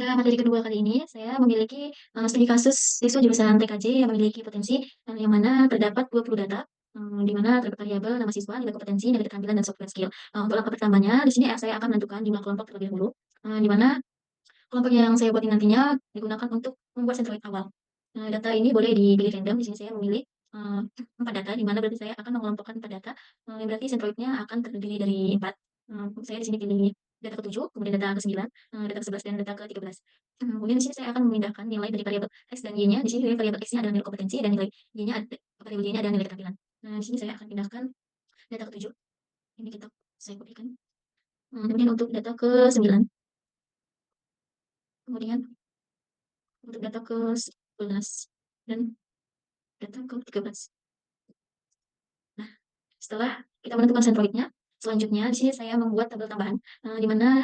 Pada materi kedua kali ini, saya memiliki studi kasus siswa jurusan TKJ yang memiliki potensi yang mana terdapat 20 data, di mana terdapat variabel nama siswa, nilai kompetensi, nilai keterampilan, dan soft skill. Untuk langkah pertamanya, di sini saya akan menentukan jumlah kelompok terlebih dahulu, di mana kelompok yang saya buat ini nantinya digunakan untuk membuat sentroid awal. Data ini boleh dipilih random. Di sini saya memilih 4 data, di mana berarti saya akan mengelompokkan 4 data, yang berarti sentroidnya akan terdiri dari 4. Saya di sini pilih data ke-7, kemudian data ke-9, data ke-11, dan data ke-13. Kemudian di sini saya akan memindahkan nilai dari variabel X dan Y-nya. Di sini variabel X-nya adalah nilai kompetensi dan variabel Y-nya adalah nilai keterampilan. Di sini saya akan pindahkan data ke-7. Ini saya kopikan. Kemudian untuk data ke-9, kemudian untuk data ke-11 dan data ke-13. Nah, setelah kita menentukan sentroidnya, selanjutnya di sini saya membuat tabel tambahan, di mana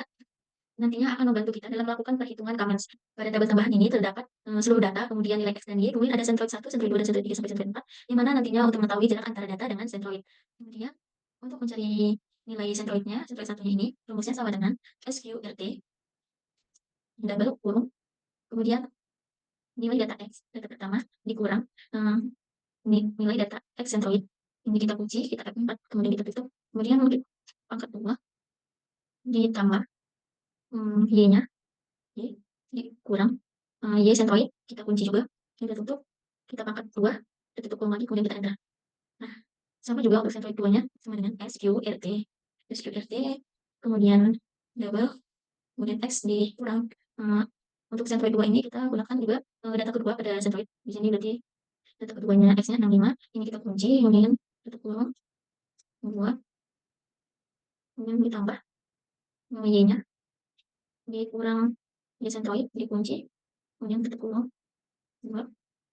nantinya akan membantu kita dalam melakukan perhitungan comments. Pada tabel tambahan ini terdapat seluruh data, kemudian nilai X dan Y, kemudian ada sentroid 1, sentroid 2, dan sentroid 3 sampai sentroid 4, di mana nantinya untuk mengetahui jarak antara data dengan sentroid. Kemudian untuk mencari nilai sentroidnya, sentroid satunya ini, rumusnya sama dengan SQRT, double kurung, kemudian nilai data X, data pertama, dikurang nilai data X sentroid. Ini kita kunci, kita F4, kemudian kita tutup, kemudian pangkat 2, ditambah Y-nya, Y, dikurang Y sentroid, kita kunci juga, kita tutup, kita pangkat 2, kita tutup kurung lagi, kemudian kita enter. Nah, sama juga untuk sentroid 2-nya, sama dengan SQRT, kemudian double, kemudian X dikurang. Untuk sentroid 2 ini kita gunakan juga data kedua pada sentroid. Di sini berarti data keduanya X-nya 65, ini kita kunci, kemudian tutup kurung, 2, kemudian ditambah Y-nya, dikurang Y sentroid, dikunci, kemudian tutup kurung, 2,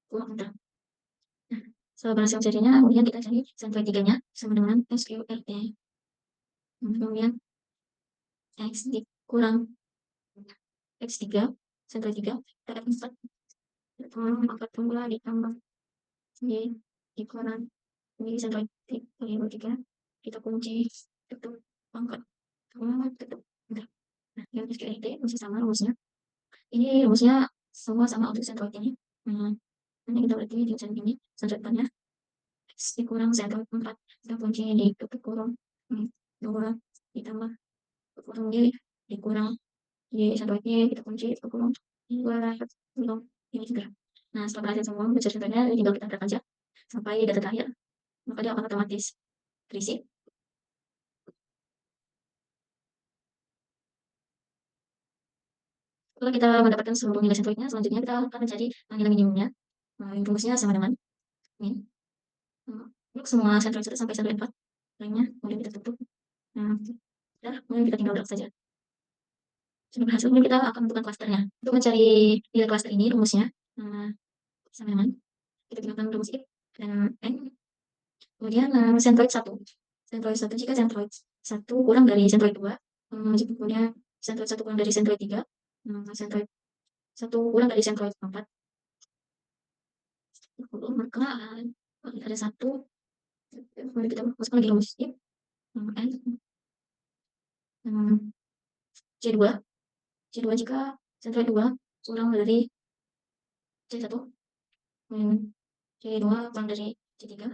kurung enter. Nah, setelah berhasil mencarinya, kemudian kita cari sentroid 3-nya sama dengan SQRT. Kemudian X dikurang X3, sentroid 3, kita F4, angkat pemula ditambah Y dikurang Y sentroid 3, kita kunci, tutup, angkat, tutup, enter. Nah, yang SQRT masih sama rumusnya. Ini rumusnya semua sama untuk sentroid ini. Ini kita berarti di ini sentroid 4-nya X dikurang sentroid 4, kita kunci ditutup kurung, 2 ditambah kurung Y dikurang Y sentroid Y, kita kunci tutup kurung, 2 kurung ini juga. Nah, setelah berhasil semua mencari sentroidnya, tinggal kita drag aja sampai data terakhir, maka dia akan otomatis terisi. Setelah kita mendapatkan seluruh nilai sentroidnya, selanjutnya kita akan mencari nilai minimumnya. Rumusnya sama dengan ini. Untuk semua sentroid 1 sampai sentroid 4 lainnya, kemudian kita tutup. Kemudian kita tinggal drag saja. Sudah berhasil, kemudian kita akan menentukan klasternya. Untuk mencari nilai klaster ini, rumusnya sama dengan kita gunakan rumus if dan n. Kemudian sentroid 1. Sentroid 1, jika sentroid 1 kurang dari sentroid 2, kemudian sentroid 1 kurang dari sentroid 3, sentroid 1 kurang dari sentroid 4, maka ada 1, kemudian kita masukkan lagi rumus if n C2, C2 jika sentroid 2 kurang dari C1, C2 kurang dari C3,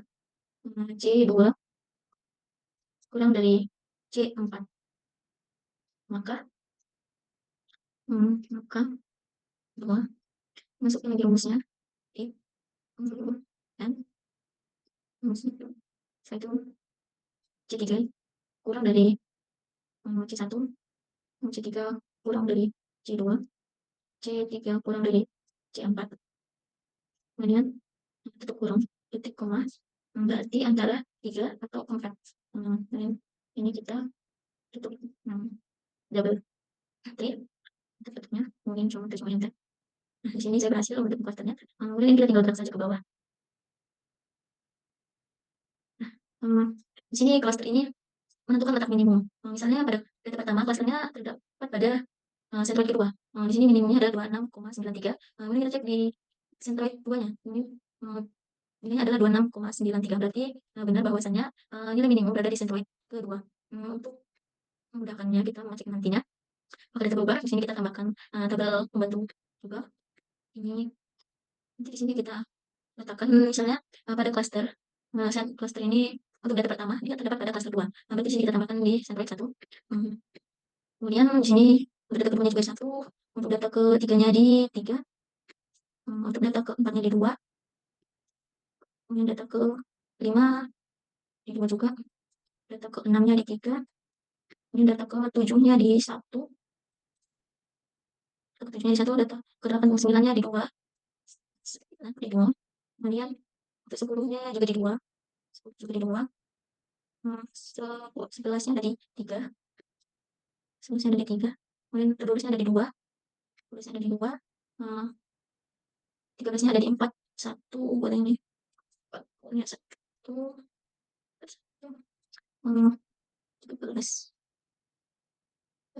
C2 kurang dari C4, maka 2 masukkan lagi rumusnya if n satu C3 kurang dari C1, C3 kurang dari C2, C3 kurang dari C4, kemudian tutup kurung, titik koma, berarti antara 3 atau 4. Ini kita tutup double T, kita tutupnya, kemudian coba enter. Nah, di sini saya berhasil membentuk klasternya. Kemudian kita tinggal drag saja ke bawah. Nah, di sini klaster ini menentukan letak minimum. Misalnya pada data pertama klasternya terdapat pada sentroid kedua. Di sini minimumnya adalah 26,93. Kemudian kita cek di sentroid 2-nya. Ini nilainya adalah 26,93. Berarti benar bahwasannya nilai minimum berada di sentroid kedua. Untuk memudahkannya kita mengecek nantinya. Maka data berubah, di sini kita tambahkan tabel pembantu juga. Ini nanti di sini kita letakkan misalnya pada klaster. Klaster ini untuk data pertama dia terdapat pada klaster 2. Nah, berarti di sini kita tambahkan di Centroid 1. Kemudian di sini untuk data keduanya juga 1, untuk data ketiganya di 3, untuk data keempatnya di 2, kemudian data ke-5 di 2 juga, data ke-6-nya di 3, kemudian data ke-7-nya di 1, data ke-7-nya di 1, data ke-8 dan 9-nya di 2, di 2. Kemudian untuk 10-nya juga di 2, 10 juga di 2. 11-nya ada di 3, 11-nya ada di 3. Kemudian 12-nya ada di 2, 12-nya ada di 2. 13-nya ada di 4, 1 buat ini. 4, pokoknya 1, 1, 13,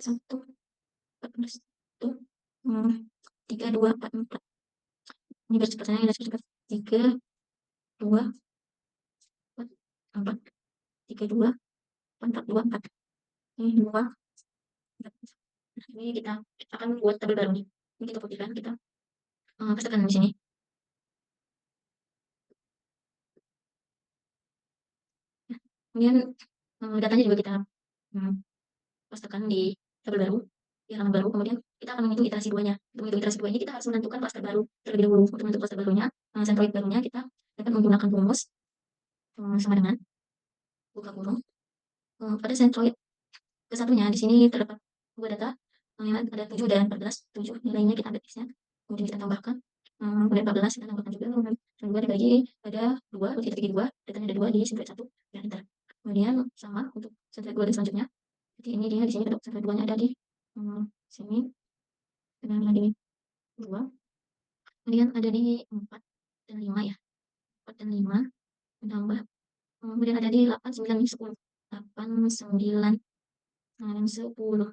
1, 14, 1, 3, 2, 4, 4. Ini garis cepatnya, garis cepat. 3, 2, 4, 4. 3, 2, 4, 2, 4. Ini 2, 4. Nah, ini kita akan buat tabel baru nih. Ini kita putihkan, kita pastekan di sini. Nah, kemudian datanya juga kita pastekan di tabel baru, di halaman baru. Kemudian kita akan menghitung iterasi 2-nya. Untuk menghitung iterasi 2 ini kita harus menentukan klaster baru terlebih dahulu. Untuk menentukan klaster barunya, Centroid barunya kita dapat menggunakan rumus sama dengan buka kurung. Pada Centroid ke-1-nya di sini terdapat 2 data, ada 7 dan 14. 7 nilainya kita ambil X-nya, kemudian kita tambahkan. Kemudian 14 kita tambahkan juga, kemudian 2 dibagi ada 2, berarti kita bagi 2, datanya ada 2 di Centroid 1, dan enter. Kemudian sama untuk Centroid 2 dan selanjutnya. Jadi ini dia di sini untuk Centroid 2-nya ada di sini, dan ada di 2. Kemudian ada di 4 dan 5 ya. 4 dan 5 menambah. Kemudian ada di 8, 9, 10. 8, 9, dan 10.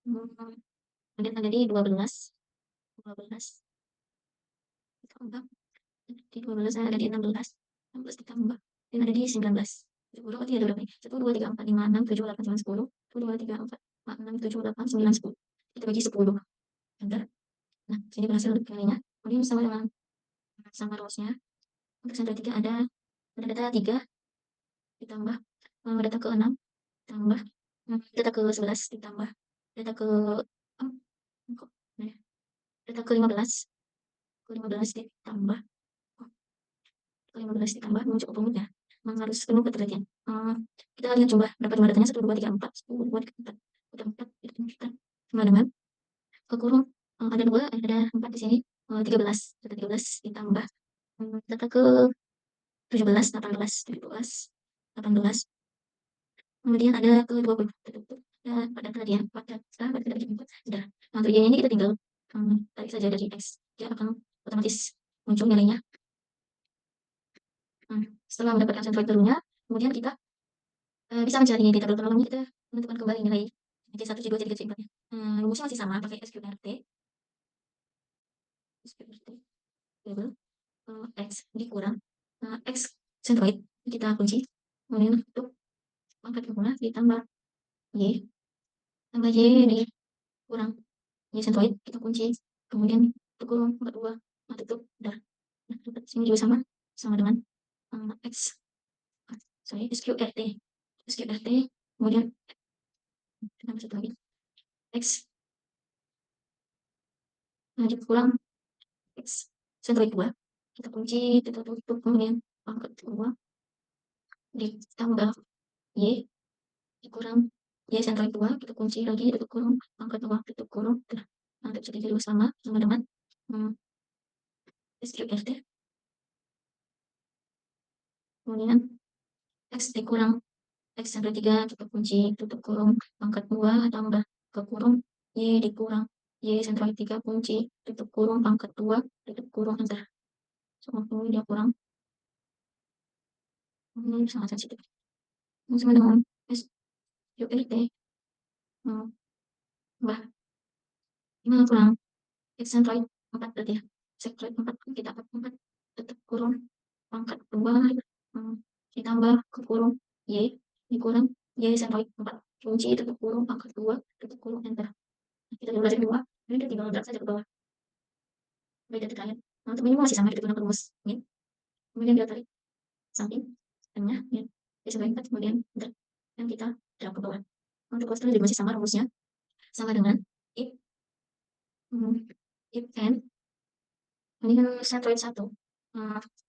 Kemudian ada di 12. 12 ditambah. Di 12 ada di 16. 16 ditambah. Dan ada di 19. 10 berarti ada berapa nih? 1, 2, 3, 4, 5, 6, 7, 8, 9, 10. 1, 2, 3, 4, 5, 6, 7, 8, 9, 10. Kita bagi 10. Enter. Nah, sini berhasil kalinya. Kemudian sama rumusnya. Untuk sampel 3 ada data 3 ditambah data ke-6 ditambah data ke-11 ditambah data ke kok nah, data ke-15 ke-15 ditambah ke-15 ditambah cukup rumit ya, memang harus penuh ketelitian. Kita lihat coba berapa jumlah datanya, 1, 2, 3, 4, 1, 2, 3, 4, ada 4 itu kita sama dengan kekurung ada 2, ada 4 di sini, 13, data 13 ditambah data ke 17, 18, 17, 18. Kemudian ada ke 20, tutup. Dan pada tadi ya, pada kita bagi 4, sudah. Nah, untuk Y ini kita tinggal tarik saja dari X. Dia akan otomatis muncul nilainya. Setelah mendapatkan centroid barunya, kemudian kita bisa mencari di tabel penolongnya, kita menentukan kembali nilai C1, C2, C3, C4-nya. Rumusnya masih sama, pakai SQRT. SQRT, label, X dikurang, X centroid, kita kunci. Kemudian untuk pangkat formula ditambah Y, tambah Y dikurang Y centroid, kita kunci. Kemudian untuk kurung, pangkat 2, tutup, udah. Nah, sini juga sama, sama dengan X, SQRT, SQRT, kemudian tambah satu lagi, X, lanjut pulang, X centroid 2, kita kunci, kita tutup, kemudian pangkat 2 ditambah Y dikurang Y centroid 2, kita kunci lagi, tutup kurung, pangkat 2, tutup kurung, udah. Nanti bisa juga sama dengan SQRT, kemudian X dikurang X centroid 3, kita kunci, tutup kurung, pangkat 2 tambah ke kurung, Y dikurang Y centroid 3, kunci, tutup kurung, pangkat 2, tutup kurung, enter. Semua dia kurang. Ini sangat sensitif. Ini sama dengan SQRT. Bah, ini kurang X centroid 4 berarti ya. Centroid 4, kita 4, tutup kurung, pangkat 2, ditambah ke kurung, Y dikurang Y centroid 4, kunci, tutup kurung, pangkat 2, tutup kurung, enter. jalur yang kedua, ini dia tinggal drag saja ke bawah, baik dari terakhir. Nah, untuk ini masih sama, kita gunakan rumus ini, kemudian kita tarik samping, tengah, ya, bisa baik kemudian drag, dan kita drag ke bawah. Untuk cluster juga masih sama rumusnya, sama dengan if, if n, ini kan centroid 1,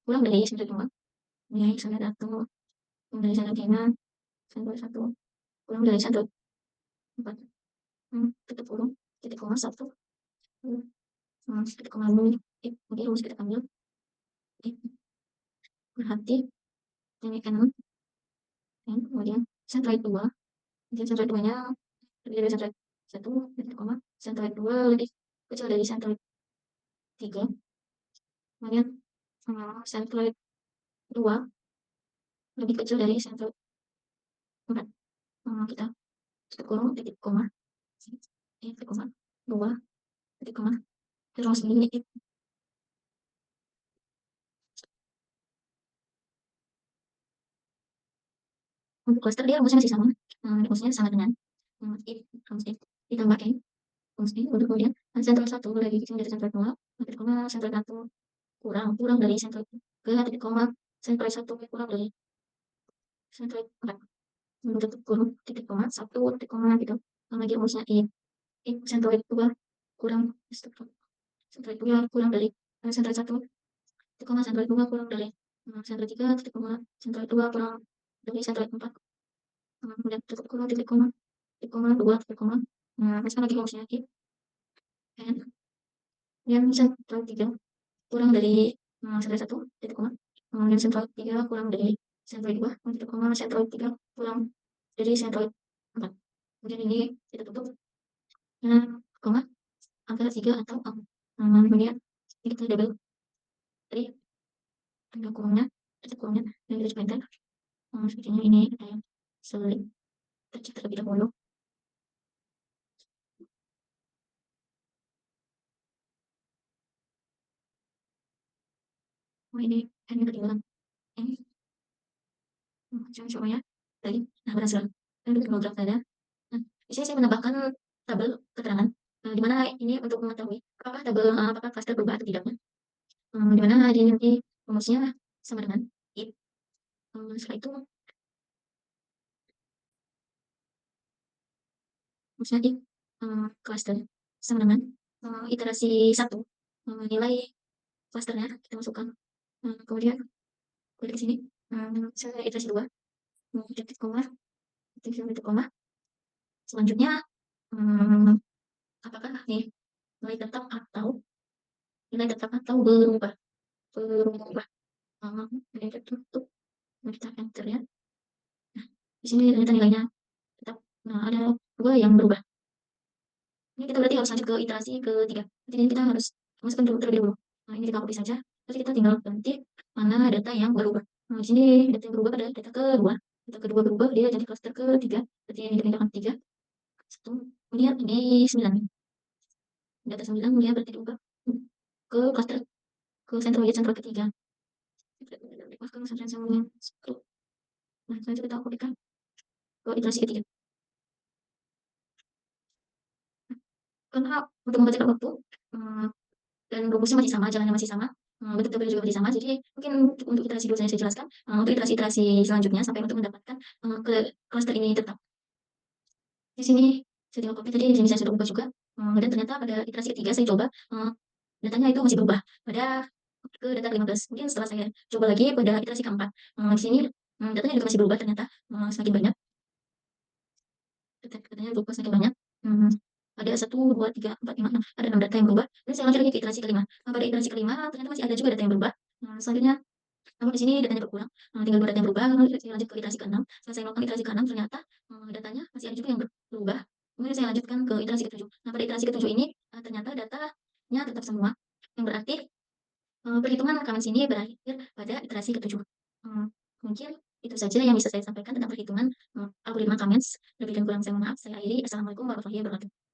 kurang dari centroid 2, ini centroid 1, kurang dari centroid 3, centroid 1, kurang dari centroid 4, tutup kurung, titik koma 1, titik koma 2, kemudian rumus kita ambil, berarti ini n, kemudian centroid 2, kemudian centroid 2 nya lebih dari centroid 1, titik koma, centroid 2 lebih kecil dari centroid 3, kemudian centroid 2 lebih kecil dari centroid 4, kita tutup kurung, titik koma, 2, titik koma, terus ini untuk cluster dia rumusnya masih sama, rumusnya sama dengan if, rumus if ditambah n, rumus n untuk kemudian centroid 1 lebih kecil dari centroid 2, titik koma, centroid 1 kurang dari centroid 3, titik koma, centroid 1 kurang dari centroid 4, tutup kurung, titik koma, 1, titik koma gitu. Lagi rumusnya if centroid 2 kurang, centroid 2 kurang dari centroid 1, titik koma, centroid 2 kurang dari centroid 3, titik koma, centroid 2 kurang dari centroid 4, kemudian tutup kurung, titik koma, 2, titik koma. Sekarang lagi rumusnya if n yang centroid 3 kurang dari centroid 1, titik koma, kemudian centroid 3 kurang dari centroid 2, titik koma, centroid 3 kurang dari centroid 4. Kemudian ini kita tutup koma angka 3 atau kemudian ini kita double dari tanda kurungnya, titik kurungnya, dan kita coba enter. Sepertinya ini ada yang sulit tercek terlebih dahulu. Ini n ketinggalan ini, coba ya tadi, berhasil. Dan kita mau graf saja. Di sini saya menambahkan tabel keterangan, di mana ini untuk mengetahui apakah tabel apakah cluster berubah atau tidaknya. Di mana di nanti rumusnya sama dengan if, setelah itu rumusnya if cluster sama dengan iterasi 1, nilai clusternya kita masukkan, kemudian klik ke sini, saya iterasi 2, titik koma, titik koma, selanjutnya apakah nih nilai tetap atau berubah, kita tutup, kita enter ya. Nah, di sini ternyata nilainya tetap, ada 2 yang berubah. Ini kita berarti harus lanjut ke iterasi ketiga. Jadi kita harus masukkan dulu terlebih dahulu. Ini kita copy saja, terus kita tinggal ganti mana data yang berubah. Di sini data yang berubah pada data kedua. Data kedua berubah, dia jadi cluster ketiga. Berarti yang dipindahkan 3, 1, kemudian ini 9. Data 9 dia berarti diubah ke cluster, ke centroid ketiga. Ke centroid 1. Nah, selanjutnya kita kopikan ke iterasi ketiga. Karena untuk membaca waktu, dan rumusnya masih sama, jalannya masih sama, bentuk tabelnya juga masih sama, jadi mungkin untuk iterasi dulu saya jelaskan, untuk iterasi selanjutnya sampai untuk mendapatkan ke cluster ini tetap. Di sini saya tinggal copy, tadi di sini saya sudah ubah juga, dan ternyata pada iterasi ketiga saya coba, datanya itu masih berubah pada ke data ke-15. Mungkin setelah saya coba lagi pada iterasi keempat, di sini datanya juga masih berubah ternyata, semakin banyak. Datanya berubah semakin banyak. Ada 1, 2, 3, 4, 5, 6, ada 6 data yang berubah, dan saya lanjut lagi ke iterasi kelima. Pada iterasi kelima ternyata masih ada juga data yang berubah. Selanjutnya, namun di sini datanya berkurang, tinggal 2 data yang berubah. Lalu saya lanjut ke iterasi ke-6. Setelah saya melakukan iterasi ke-6 ternyata datanya masih ada juga yang berubah. Kemudian saya lanjutkan ke iterasi ke-7. Nah, pada iterasi ke-7 ini ternyata datanya tetap semua, yang berarti perhitungan rekaman sini berakhir pada iterasi ke-7. Mungkin itu saja yang bisa saya sampaikan tentang perhitungan algoritma Kamens. Lebih dan kurang saya mohon maaf. Saya akhiri. Assalamualaikum warahmatullahi wabarakatuh.